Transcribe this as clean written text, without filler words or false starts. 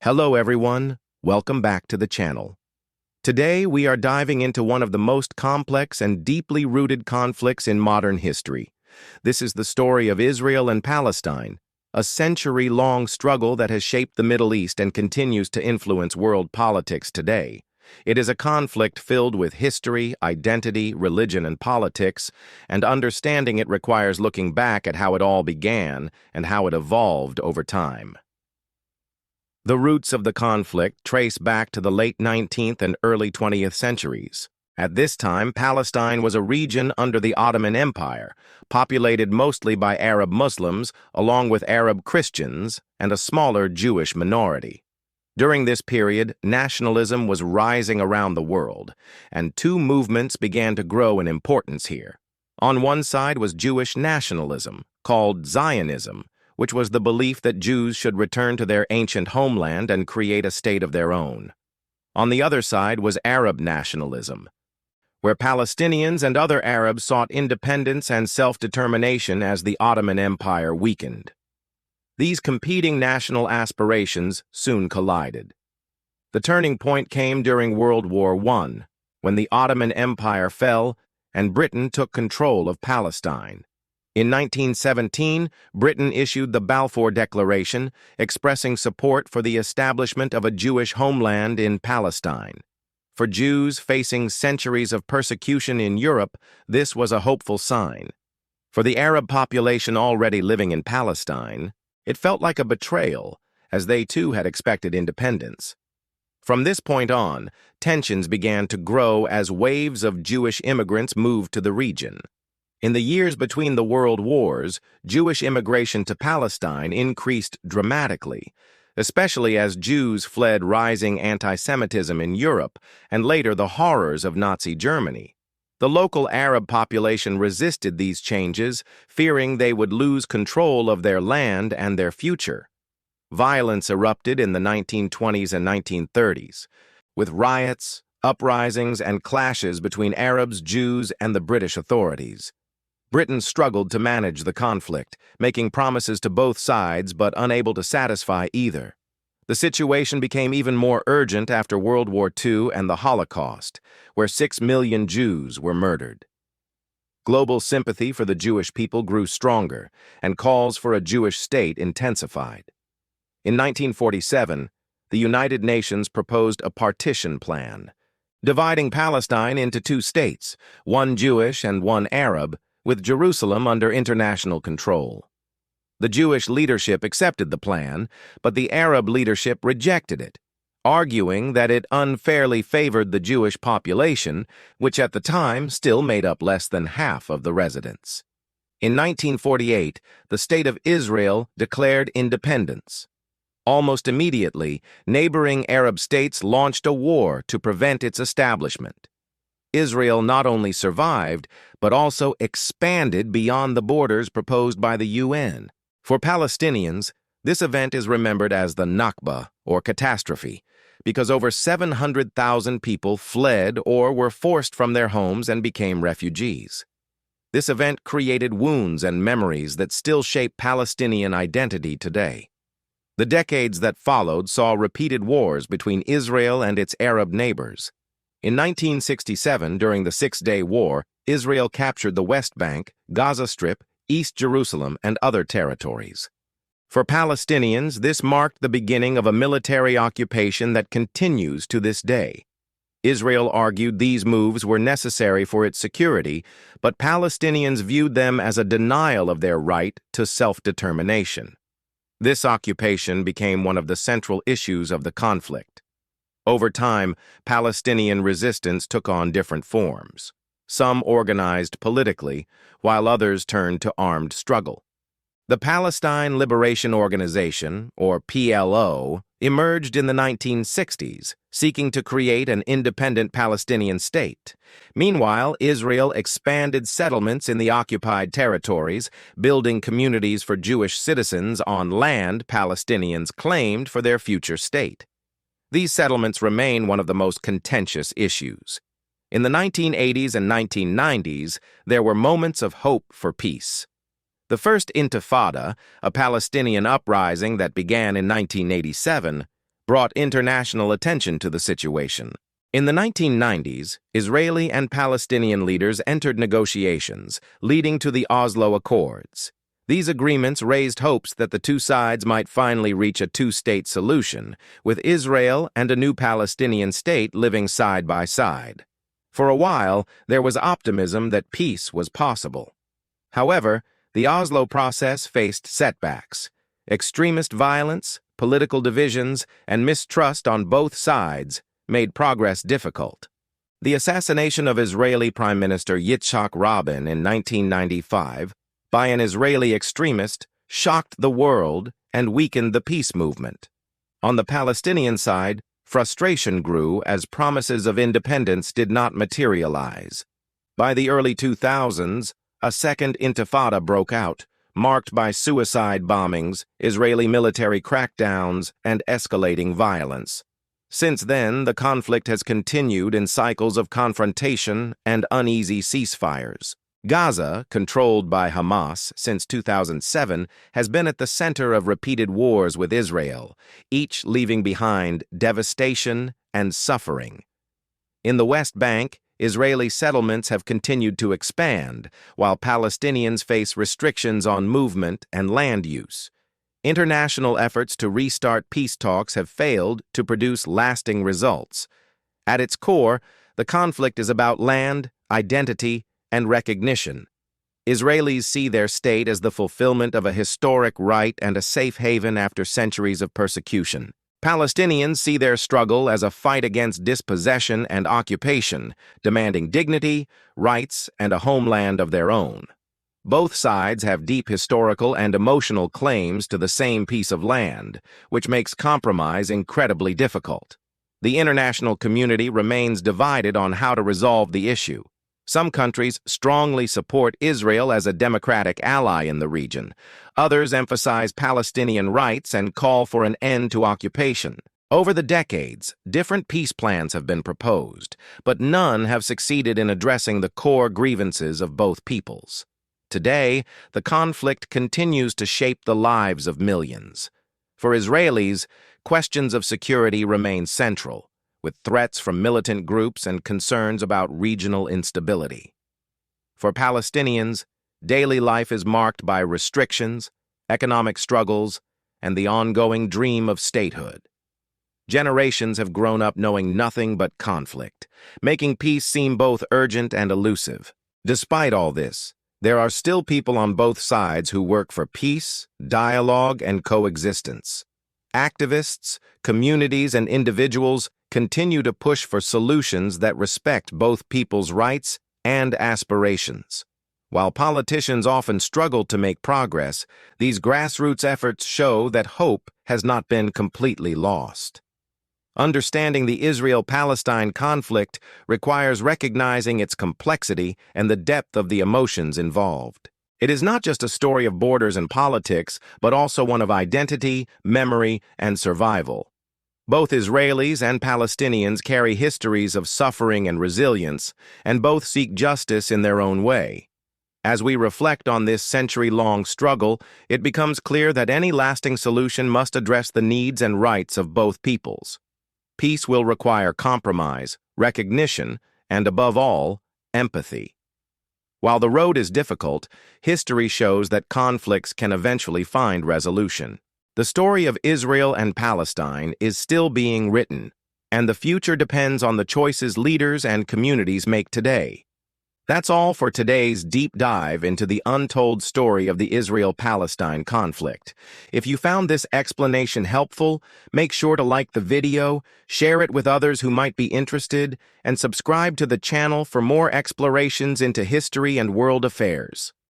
Hello everyone, welcome back to the channel. Today we are diving into one of the most complex and deeply rooted conflicts in modern history. This is the story of Israel and Palestine, a century-long struggle that has shaped the Middle East and continues to influence world politics today. It is a conflict filled with history, identity, religion, and politics, and understanding it requires looking back at how it all began and how it evolved over time. The roots of the conflict trace back to the late 19th and early 20th centuries. At this time, Palestine was a region under the Ottoman Empire, populated mostly by Arab Muslims, along with Arab Christians, and a smaller Jewish minority. During this period, nationalism was rising around the world, and two movements began to grow in importance here. On one side was Jewish nationalism, called Zionism, which was the belief that Jews should return to their ancient homeland and create a state of their own. On the other side was Arab nationalism, where Palestinians and other Arabs sought independence and self-determination as the Ottoman Empire weakened. These competing national aspirations soon collided. The turning point came during World War I, when the Ottoman Empire fell and Britain took control of Palestine. In 1917, Britain issued the Balfour Declaration, expressing support for the establishment of a Jewish homeland in Palestine. For Jews facing centuries of persecution in Europe, this was a hopeful sign. For the Arab population already living in Palestine, it felt like a betrayal, as they too had expected independence. From this point on, tensions began to grow as waves of Jewish immigrants moved to the region. In the years between the world wars, Jewish immigration to Palestine increased dramatically, especially as Jews fled rising anti-Semitism in Europe and later the horrors of Nazi Germany. The local Arab population resisted these changes, fearing they would lose control of their land and their future. Violence erupted in the 1920s and 1930s, with riots, uprisings, and clashes between Arabs, Jews, and the British authorities. Britain struggled to manage the conflict, making promises to both sides but unable to satisfy either. The situation became even more urgent after World War II and the Holocaust, where 6 million Jews were murdered. Global sympathy for the Jewish people grew stronger, and calls for a Jewish state intensified. In 1947, the United Nations proposed a partition plan, dividing Palestine into two states, one Jewish and one Arab, with Jerusalem under international control. The Jewish leadership accepted the plan, but the Arab leadership rejected it, arguing that it unfairly favored the Jewish population, which at the time still made up less than half of the residents. In 1948, the State of Israel declared independence. Almost immediately, neighboring Arab states launched a war to prevent its establishment. Israel not only survived, but also expanded beyond the borders proposed by the UN. For Palestinians, this event is remembered as the Nakba, or catastrophe, because over 700,000 people fled or were forced from their homes and became refugees. This event created wounds and memories that still shape Palestinian identity today. The decades that followed saw repeated wars between Israel and its Arab neighbors. In 1967, during the Six-Day War, Israel captured the West Bank, Gaza Strip, East Jerusalem, and other territories. For Palestinians, this marked the beginning of a military occupation that continues to this day. Israel argued these moves were necessary for its security, but Palestinians viewed them as a denial of their right to self-determination. This occupation became one of the central issues of the conflict. Over time, Palestinian resistance took on different forms. Some organized politically, while others turned to armed struggle. The Palestine Liberation Organization, or PLO, emerged in the 1960s, seeking to create an independent Palestinian state. Meanwhile, Israel expanded settlements in the occupied territories, building communities for Jewish citizens on land Palestinians claimed for their future state. These settlements remain one of the most contentious issues. In the 1980s and 1990s, there were moments of hope for peace. The First Intifada, a Palestinian uprising that began in 1987, brought international attention to the situation. In the 1990s, Israeli and Palestinian leaders entered negotiations, leading to the Oslo Accords. These agreements raised hopes that the two sides might finally reach a two-state solution, with Israel and a new Palestinian state living side by side. For a while, there was optimism that peace was possible. However, the Oslo process faced setbacks. Extremist violence, political divisions, and mistrust on both sides made progress difficult. The assassination of Israeli Prime Minister Yitzhak Rabin in 1995 by an Israeli extremist shocked the world and weakened the peace movement. On the Palestinian side, frustration grew as promises of independence did not materialize. By the early 2000s, a second intifada broke out, marked by suicide bombings, Israeli military crackdowns, and escalating violence. Since then, the conflict has continued in cycles of confrontation and uneasy ceasefires. Gaza, controlled by Hamas since 2007, has been at the center of repeated wars with Israel, each leaving behind devastation and suffering. In the West Bank, Israeli settlements have continued to expand, while Palestinians face restrictions on movement and land use. International efforts to restart peace talks have failed to produce lasting results. At its core, the conflict is about land, identity, and recognition. Israelis see their state as the fulfillment of a historic right and a safe haven after centuries of persecution. Palestinians see their struggle as a fight against dispossession and occupation, demanding dignity, rights, and a homeland of their own. Both sides have deep historical and emotional claims to the same piece of land, which makes compromise incredibly difficult. The international community remains divided on how to resolve the issue. Some countries strongly support Israel as a democratic ally in the region. Others emphasize Palestinian rights and call for an end to occupation. Over the decades, different peace plans have been proposed, but none have succeeded in addressing the core grievances of both peoples. Today, the conflict continues to shape the lives of millions. For Israelis, questions of security remain central, with threats from militant groups and concerns about regional instability. For Palestinians, daily life is marked by restrictions, economic struggles, and the ongoing dream of statehood. Generations have grown up knowing nothing but conflict, making peace seem both urgent and elusive. Despite all this, there are still people on both sides who work for peace, dialogue, and coexistence. Activists, communities, and individuals continue to push for solutions that respect both people's rights and aspirations. While politicians often struggle to make progress, these grassroots efforts show that hope has not been completely lost. Understanding the Israel-Palestine conflict requires recognizing its complexity and the depth of the emotions involved. It is not just a story of borders and politics, but also one of identity, memory, and survival. Both Israelis and Palestinians carry histories of suffering and resilience, and both seek justice in their own way. As we reflect on this century-long struggle, it becomes clear that any lasting solution must address the needs and rights of both peoples. Peace will require compromise, recognition, and above all, empathy. While the road is difficult, history shows that conflicts can eventually find resolution. The story of Israel and Palestine is still being written, and the future depends on the choices leaders and communities make today. That's all for today's deep dive into the untold story of the Israel-Palestine conflict. If you found this explanation helpful, make sure to like the video, share it with others who might be interested, and subscribe to the channel for more explorations into history and world affairs.